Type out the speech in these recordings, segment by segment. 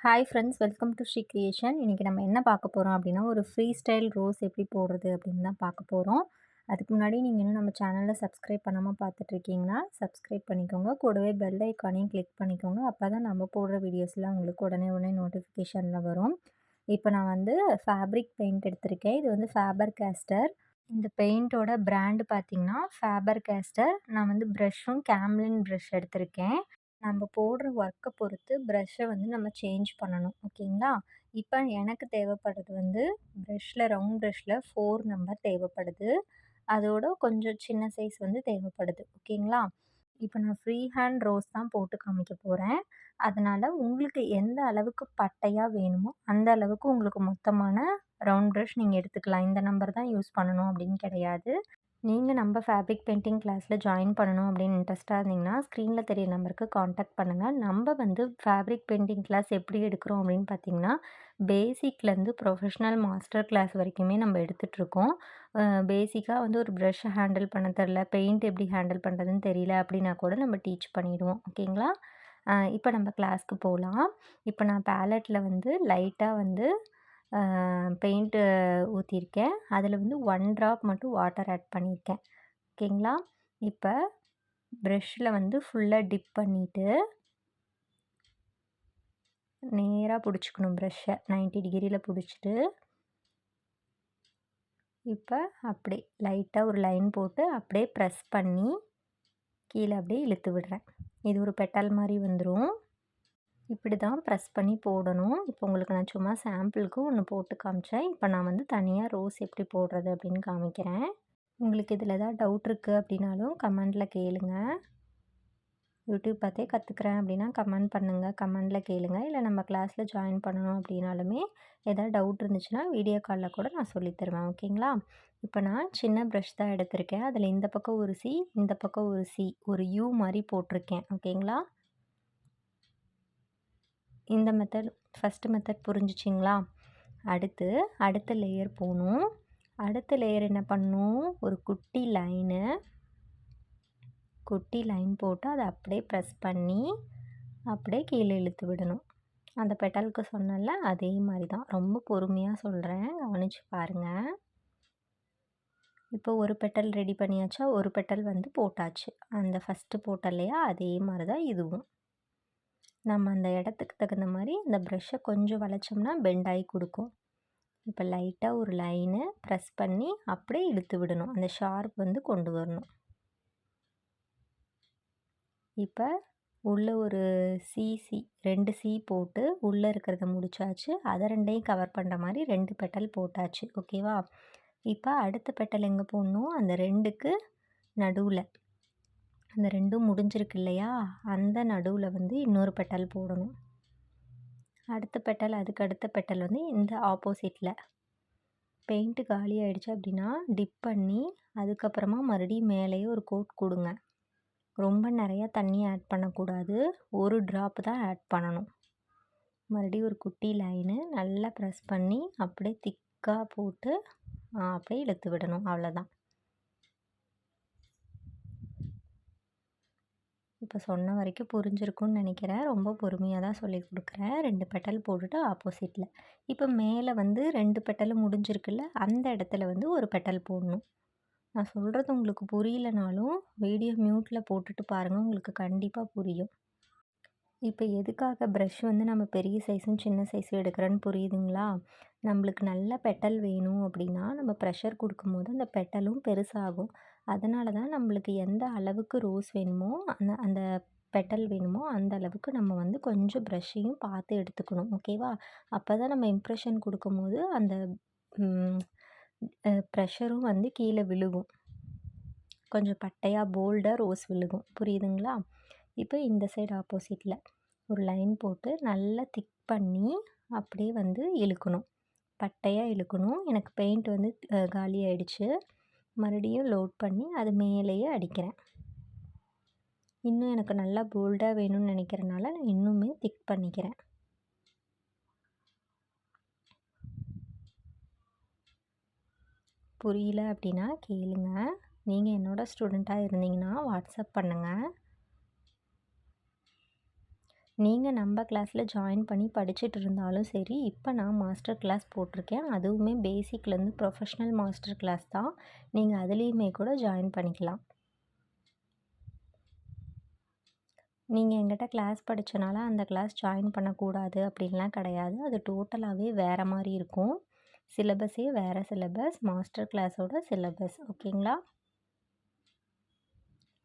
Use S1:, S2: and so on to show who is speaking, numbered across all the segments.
S1: Hi friends, welcome to Sri creation. இன்றைக்கி நம்ம என்ன பார்க்க போகிறோம் அப்படின்னா, ஒரு ஃப்ரீ ஸ்டைல் ரோஸ் எப்படி போடுறது அப்படின்னு தான் பார்க்க போகிறோம். அதுக்கு முன்னாடி நீங்கள் இன்னும் நம்ம சேனலை சப்ஸ்கிரைப் பண்ணாமல் பார்த்துட்ருக்கீங்கன்னா சப்ஸ்கிரைப் பண்ணிக்கோங்க. கூடவே பெல் ஐக்கானையும் கிளிக் பண்ணிக்கோங்க. அப்போ தான் நம்ம போடுற வீடியோஸ்லாம் உங்களுக்கு உடனே உடனே நோட்டிஃபிகேஷனில் வரும். இப்போ நான் வந்து ஃபேப்ரிக் பெயிண்ட் எடுத்திருக்கேன். இது வந்து ஃபேபர் கேஸ்டர். இந்த பெயிண்ட்டோட பிராண்டு பார்த்தீங்கன்னா ஃபேபர் கேஸ்டர். நான் வந்து ப்ரஷ்ஷும் கேம்லின் ப்ரஷ் எடுத்திருக்கேன். நம்ம போடுற ஒர்க்கை பொறுத்து ப்ரஷ்ஷை வந்து நம்ம சேஞ்ச் பண்ணணும். ஓகேங்களா? இப்போ எனக்கு தேவைப்படுறது வந்து ரவுண்ட் ப்ரஷ்ஷில் 4 நம்பர் தேவைப்படுது. அதோட கொஞ்சம் சின்ன சைஸ் வந்து தேவைப்படுது. ஓகேங்களா? இப்போ நான் ஃப்ரீ ஹேண்ட் ரோஸ் தான் போட்டு காமிக்க போகிறேன். அதனால் உங்களுக்கு எந்த அளவுக்கு பட்டையாக வேணுமோ அந்த அளவுக்கு உங்களுக்கு மொத்தமான ரவுண்ட் ப்ரஷ் நீங்கள் எடுத்துக்கலாம். இந்த நம்பர் தான் யூஸ் பண்ணணும் அப்படின்னு கிடையாது. நீங்கள் நம்ம ஃபேப்ரிக் பெயிண்டிங் கிளாஸில் ஜாயின் பண்ணணும் அப்படின்னு இன்ட்ரெஸ்ட்டாக இருந்தீங்கன்னா ஸ்க்ரீனில் தெரிய நம்பருக்கு காண்டாக்ட் பண்ணுங்கள். நம்ம வந்து ஃபேப்ரிக் பெயிண்டிங் கிளாஸ் எப்படி எடுக்கிறோம் அப்படின்னு பார்த்தீங்கன்னா, பேசிக்லேருந்து ப்ரொஃபஷ்னல் மாஸ்டர் கிளாஸ் வரைக்குமே நம்ம எடுத்துகிட்ருக்கோம். பேசிக்காக வந்து ஒரு ப்ரஷ்ஷை ஹேண்டில் பண்ண தெரில, பெயிண்ட் எப்படி ஹேண்டில் பண்ணுறதுன்னு தெரியல அப்படின்னா கூட நம்ம டீச் பண்ணிவிடுவோம். ஓகேங்களா? இப்போ நம்ம கிளாஸ்க்கு போகலாம். இப்போ நான் பேலட்டில் வந்து லைட்டாக வந்து பெயிண்ட்டு ஊற்றிருக்கேன். அதில் வந்து 1 ட்ராப் மட்டும் வாட்டர் ஆட் பண்ணியிருக்கேன். ஓகேங்களா? இப்போ ப்ரஷ்ஷில் வந்து ஃபுல்லாக டிப் பண்ணிவிட்டு நேராக பிடிச்சிக்கணும் ப்ரஷ்ஷை 90 டிகிரியில் பிடிச்சிட்டு, இப்போ அப்படியே லைட்டாக ஒரு லைன் போட்டு அப்படியே ப்ரெஸ் பண்ணி கீழே அப்படியே இழுத்து விடுறேன். இது ஒரு பெட்டல் மாதிரி வந்துடும். இப்படி தான் ப்ரெஸ் பண்ணி போடணும். இப்போ உங்களுக்கு நான் சும்மா சாம்பிளுக்கு ஒன்று போட்டு காமிச்சேன். இப்போ நான் வந்து தனியாக ரோஸ் எப்படி போடுறது அப்படின்னு காமிக்கிறேன். உங்களுக்கு இதில் ஏதாவது டவுட் இருக்குது அப்படின்னாலும் கமெண்டில் கேளுங்க. யூடியூப் பார்த்தே கற்றுக்குறேன் அப்படின்னா கமெண்ட் பண்ணுங்கள், கமெண்டில் கேளுங்க. இல்லை நம்ம கிளாஸில் ஜாயின் பண்ணணும் அப்படின்னாலுமே ஏதாவது டவுட் இருந்துச்சுன்னா வீடியோ காலில் கூட நான் சொல்லித்தருவேன். ஓகேங்களா? இப்போ நான் சின்ன ப்ரஷ் தான் எடுத்திருக்கேன். அதில் இந்த பக்கம் ஒரு சி, இந்த பக்கம் ஒரு சி, ஒரு யூ மாதிரி போட்டிருக்கேன். ஓகேங்களா? இந்த மெத்தட் ஃபஸ்ட்டு மெத்தட் புரிஞ்சிச்சிங்களா? அடுத்த லேயர் போகணும். அடுத்த லேயர் என்ன பண்ணணும், ஒரு குட்டி லைன் போட்டு அதை அப்படியே ப்ரெஸ் பண்ணி அப்படியே கீழே இழுத்து விடணும். அந்த பெட்டலுக்கு சொன்னேன்ல அதே மாதிரி தான். ரொம்ப பொறுமையாக சொல்கிறேன், கவனித்து பாருங்கள். இப்போ ஒரு பெட்டல் ரெடி பண்ணியாச்சா, ஒரு பெட்டல் வந்து போட்டாச்சு. அந்த ஃபஸ்ட்டு போட்டல்லையா அதே மாதிரி தான் இதுவும். நம்ம அந்த இடத்துக்கு தகுந்த மாதிரி இந்த ப்ரஷ்ஷை கொஞ்சம் வளைச்சோம்னா பெண்ட் ஆகி கொடுக்கும். இப்போ லைட்டாக ஒரு லைனு ப்ரெஸ் பண்ணி அப்படியே இழுத்து விடணும். அந்த ஷார்ப் வந்து கொண்டு வரணும். இப்போ உள்ளே ஒரு 2 சி போட்டு உள்ளே இருக்கிறத முடிச்சாச்சு. அதை 2யும் கவர் பண்ணுற மாதிரி 2 பெட்டல் போட்டாச்சு. ஓகேவா? இப்போ அடுத்த பெட்டல் எங்கே போடணும், அந்த 2க்கு நடுவில், அந்த 2ம் முடிஞ்சிருக்கு இல்லையா, அந்த நடுவில் வந்து இன்னொரு பெட்டல் போடணும். அதுக்கு அடுத்த பெட்டல் வந்து இந்த ஆப்போசிட்டில். பெயிண்ட்டு காலி ஆகிடுச்சு அப்படின்னா டிப் பண்ணி அதுக்கப்புறமா மறுபடியும் மேலேயே ஒரு கோட் கொடுங்க. ரொம்ப நிறையா தண்ணி ஆட் பண்ணக்கூடாது, ஒரு ட்ராப் தான் ஆட் பண்ணணும். மறுபடியும் ஒரு குட்டி லைனு நல்லா ப்ரெஸ் பண்ணி அப்படியே திக்காக போட்டு அப்படியே இழுத்து விடணும். அவ்வளோதான். இப்போ சொன்ன வரைக்கும் புரிஞ்சிருக்கும்னு நினைக்கிறேன். ரொம்ப பொறுமையாக தான் சொல்லி கொடுக்குறேன். 2 பெட்டல் போட்டுட்டு ஆப்போசிட்டில். இப்போ மேலே வந்து 2 பெட்டலும் முடிஞ்சிருக்குல்ல, அந்த இடத்துல வந்து ஒரு பெட்டல் போடணும். நான் சொல்கிறது உங்களுக்கு புரியலனாலும் வீடியோ மியூட்டில் போட்டுட்டு பாருங்கள், உங்களுக்கு கண்டிப்பாக புரியும். இப்போ எதுக்காக ப்ரஷ் வந்து நம்ம பெரிய சைஸும் சின்ன சைஸும் எடுக்கிறேன்னு புரியுதுங்களா? நம்மளுக்கு நல்ல பெட்டல் வேணும் அப்படின்னா நம்ம ப்ரெஷர் கொடுக்கும்போது அந்த பெட்டலும் பெருசாகும். அதனால தான் நம்மளுக்கு எந்த அளவுக்கு ரோஸ் வேணுமோ அந்த அந்த பெட்டல் வேணுமோ அந்த அளவுக்கு நம்ம வந்து கொஞ்சம் ப்ரஷ்ஷையும் பார்த்து எடுத்துக்கணும். ஓகேவா? அப்போ தான் நம்ம இம்ப்ரெஷன் கொடுக்கும்போது அந்த ப்ரெஷரும் வந்து கீழே விழுகும். கொஞ்சம் பட்டையாக போல்டாக ரோஸ் விழுகும். புரியுதுங்களா? இப்போ இந்த சைடு ஆப்போசிட்டில் ஒரு லைன் போட்டு நல்லா திக் பண்ணி அப்படியே வந்து இழுக்கணும். பட்டையாக இழுக்கணும். எனக்கு பெயிண்ட் வந்து காலி ஆகிடுச்சு. மறுபடியும் லோட் பண்ணி அது மேலேயே அடிக்கிறேன். இன்னும் எனக்கு நல்லா போல்டாக வேணும்னு நினைக்கிறனால நான் இன்னுமே திக் பண்ணிக்கிறேன். புரியல அப்படின்னா கேளுங்க. நீங்கள் என்னோடய ஸ்டூடெண்ட்டாக இருந்தீங்கன்னா வாட்ஸ்அப் பண்ணுங்கள். நீங்கள் நம்ம கிளாஸில் ஜாயின் பண்ணி படிச்சுட்டு இருந்தாலும் சரி, இப்போ நான் மாஸ்டர் கிளாஸ் போட்டிருக்கேன். அதுவுமே பேசிக்லேருந்து ப்ரொஃபஷ்னல் மாஸ்டர் கிளாஸ் தான். நீங்கள் அதுலேயுமே கூட ஜாயின் பண்ணிக்கலாம். நீங்கள் என்கிட்ட கிளாஸ் படித்தனால அந்த கிளாஸ் ஜாயின் பண்ணக்கூடாது அப்படின்லாம் கிடையாது. அது டோட்டலாகவே வேறு மாதிரி இருக்கும். சிலபஸே வேறு சிலபஸ், மாஸ்டர் கிளாஸோட சிலபஸ். ஓகேங்களா?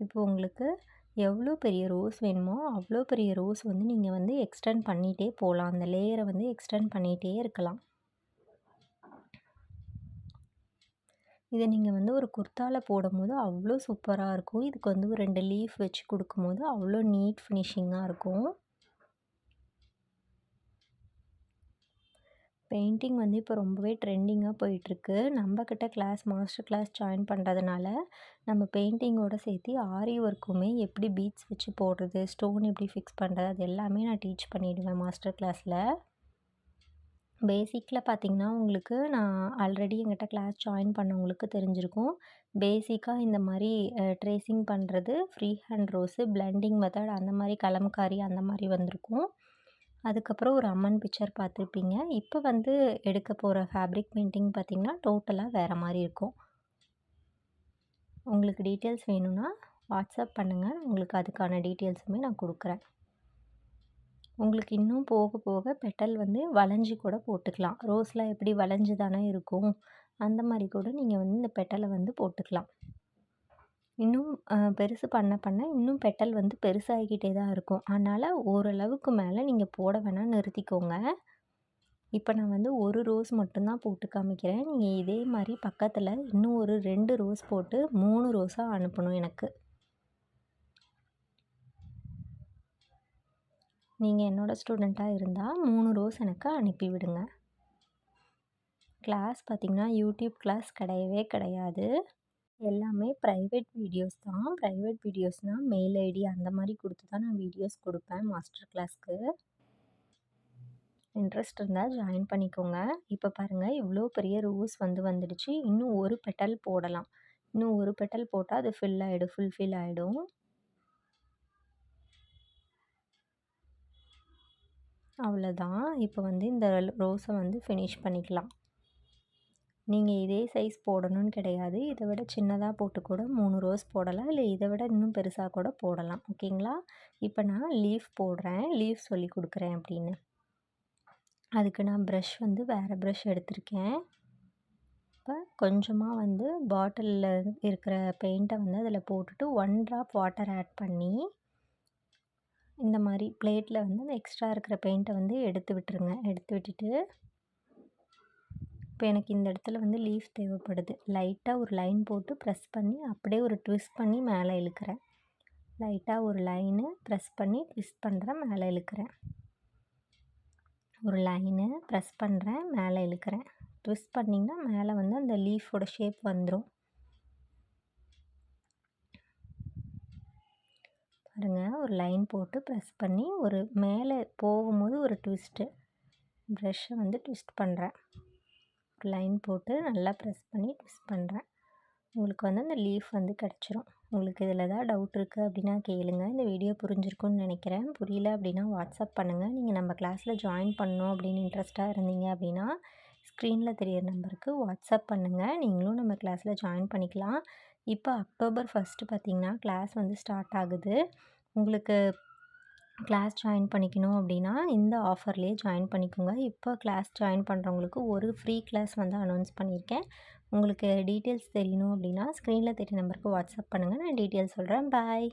S1: இப்போ உங்களுக்கு எவ்வளோ பெரிய ரோஸ் வேணுமோ அவ்வளோ பெரிய ரோஸ் வந்து நீங்கள் வந்து எக்ஸ்டெண்ட் பண்ணிகிட்டே போகலாம். அந்த லேயரை வந்து எக்ஸ்டெண்ட் பண்ணிகிட்டே இருக்கலாம். இதை நீங்கள் வந்து ஒரு குர்தாவில் போடும்போது அவ்வளோ சூப்பராக இருக்கும். இதுக்கு வந்து ஒரு 2 லீஃப் வச்சு கொடுக்கும்போது அவ்வளோ நீட் ஃபினிஷிங்காக இருக்கும். பெயிண்டிங் வந்து இப்போ ரொம்பவே ட்ரெண்டிங்காக போயிட்டுருக்கு. நம்மக்கிட்ட கிளாஸ் மாஸ்டர் கிளாஸ் ஜாயின் பண்ணுறதுனால நம்ம பெயிண்டிங்கோடு சேர்த்து ஆரி ஒர்க்குமே எப்படி பீட்ஸ் வச்சு போடுறது, ஸ்டோன் எப்படி ஃபிக்ஸ் பண்ணுறது, அது எல்லாமே நான் டீச் பண்ணிவிடுவேன் மாஸ்டர் கிளாஸில். பேசிக்கில் பார்த்திங்கன்னா உங்களுக்கு நான் ஆல்ரெடி என்கிட்ட கிளாஸ் ஜாயின் பண்ணவங்களுக்கு தெரிஞ்சிருக்கும். பேசிக்காக இந்த மாதிரி ட்ரேசிங் பண்ணுறது, free hand rose, blending method அந்த மாதிரி கலம்காரி அந்த மாதிரி வந்திருக்கும். அதுக்கப்புறம் ஒரு அம்மன் பிக்சர் பார்த்துருப்பீங்க. இப்போ வந்து எடுக்க போகிற ஃபேப்ரிக் பெயிண்டிங் பார்த்திங்கன்னா டோட்டலாக வேறு மாதிரி இருக்கும். உங்களுக்கு டீட்டெயில்ஸ் வேணும்னா வாட்ஸ்அப் பண்ணுங்கள். உங்களுக்கு அதுக்கான டீட்டெயில்ஸுமே நான் கொடுக்குறேன். உங்களுக்கு இன்னும் போக போக பெட்டல் வந்து வளைஞ்சி கூட போட்டுக்கலாம். ரோஸ்லாம் எப்படி வளைஞ்சு தானே இருக்கும். அந்த மாதிரி கூட நீங்கள் வந்து இந்த பெட்டலை வந்து போட்டுக்கலாம். இன்னும் பெருசு பண்ண பண்ண இன்னும் பெட்டல் வந்து பெருசாகிக்கிட்டே தான் இருக்கும். அதனால் ஓரளவுக்கு மேலே நீங்கள் போட வேணால் நிறுத்திக்கோங்க. இப்போ நான் வந்து ஒரு ரோஸ் மட்டும்தான் போட்டு காமிக்கிறேன். நீங்கள் இதே மாதிரி பக்கத்தில் இன்னும் ஒரு 2 ரோஸ் போட்டு 3 ரோஸாக அனுப்பணும் எனக்கு. நீங்கள் என்னோடய ஸ்டூடெண்ட்டாக இருந்தால் 3 ரோஸ் எனக்கு அனுப்பி விடுங்க. கிளாஸ் பார்த்திங்கன்னா யூடியூப் கிளாஸ் கிடையவே கிடையாது. எல்லாமே ப்ரைவேட் வீடியோஸ் தான். ப்ரைவேட் வீடியோஸ்னால் மெயில் ஐடி அந்த மாதிரி கொடுத்து தான் நான் வீடியோஸ் கொடுப்பேன் மாஸ்டர் கிளாஸ்க்கு. இன்ட்ரெஸ்ட் இருந்தால் ஜாயின் பண்ணிக்கோங்க. இப்போ பாருங்கள் இவ்வளோ பெரிய ரோஸ் வந்துடுச்சு. இன்னும் ஒரு பெட்டல் போடலாம். இன்னும் ஒரு பெட்டல் போட்டால் அது ஃபுல்ஃபில் ஆகிடும். அவ்வளோதான். இப்போ வந்து இந்த ரோஸை வந்து ஃபினிஷ் பண்ணிக்கலாம். நீங்கள் இதே சைஸ் போடணும்னு கிடையாது. இதை விட சின்னதாக போட்டு கூட 3 ரோஸ் போடலாம். இல்லை இதை விட இன்னும் பெருசாக கூட போடலாம். ஓகேங்களா? இப்போ நான் லீஃப் போடுறேன். லீஃப் சொல்லி கொடுக்குறேன் அப்படின்னு. அதுக்கு நான் ப்ரஷ் வந்து வேறு ப்ரஷ் எடுத்திருக்கேன். இப்போ கொஞ்சமாக வந்து பாட்டிலில் இருக்கிற பெயிண்ட்டை வந்து அதில் போட்டுட்டு 1 ட்ராப் வாட்டர் ஆட் பண்ணி இந்த மாதிரி பிளேட்டில் வந்து அந்த எக்ஸ்ட்ரா இருக்கிற பெயிண்ட்டை வந்து எடுத்து விட்டுருங்க. எடுத்து விட்டுட்டு இப்போ எனக்கு இந்த இடத்துல வந்து லீஃப் தேவைப்படுது. லைட்டாக ஒரு லைன் போட்டு ப்ரெஸ் பண்ணி அப்படியே ஒரு ட்விஸ்ட் பண்ணி மேலே இழுக்கிறேன். லைட்டாக ஒரு லைனு ப்ரெஸ் பண்ணி ட்விஸ்ட் பண்ணுறேன், மேலே இழுக்கிறேன். ஒரு லைனு ப்ரெஸ் பண்ணுறேன், மேலே இழுக்கிறேன். ட்விஸ்ட் பண்ணிங்கன்னா மேலே வந்து அந்த லீஃபோட ஷேப் வந்துடும். பாருங்கள், ஒரு லைன் போட்டு ப்ரெஸ் பண்ணி ஒரு மேலே போகும்போது ஒரு ட்விஸ்ட்டு. ப்ரஷ்ஷை வந்து ட்விஸ்ட் பண்ணுறேன். லைன் போட்டு நல்லா ப்ரெஸ் பண்ணி ட்விஸ்ட் பண்ணுறேன். உங்களுக்கு வந்து அந்த லீஃப் வந்து கிடச்சிரும். உங்களுக்கு இதில் ஏதாவது டவுட் இருக்குது அப்படின்னா கேளுங்க. இந்த வீடியோ புரிஞ்சிருக்கும்னு நினைக்கிறேன். புரியல அப்படின்னா வாட்ஸ்அப் பண்ணுங்கள். நீங்கள் நம்ம கிளாஸில் ஜாயின் பண்ணணும் அப்படின்னு இன்ட்ரெஸ்ட்டாக இருந்தீங்க அப்படின்னா ஸ்க்ரீனில் தெரியிற நம்பருக்கு வாட்ஸ்அப் பண்ணுங்கள். நீங்களும் நம்ம கிளாஸில் ஜாயின் பண்ணிக்கலாம். இப்போ அக்டோபர் 1 பார்த்திங்கன்னா கிளாஸ் வந்து ஸ்டார்ட் ஆகுது. உங்களுக்கு கிளாஸ் ஜாயின் பண்ணிக்கணும் அப்படின்னா இந்த ஆஃபர்லேயே ஜாயின் பண்ணிக்கோங்க. இப்போ கிளாஸ் ஜாயின் பண்ணுறவங்களுக்கு ஒரு ஃப்ரீ கிளாஸ் வந்து அனௌன்ஸ் பண்ணியிருக்கேன். உங்களுக்கு டீட்டெயில்ஸ் தெரியணும் அப்படின்னா ஸ்க்ரீனில் தெரிய நம்பருக்கு வாட்ஸ்அப் பண்ணுங்கள். நான் டீட்டெயில்ஸ் சொல்கிறேன். பாய்.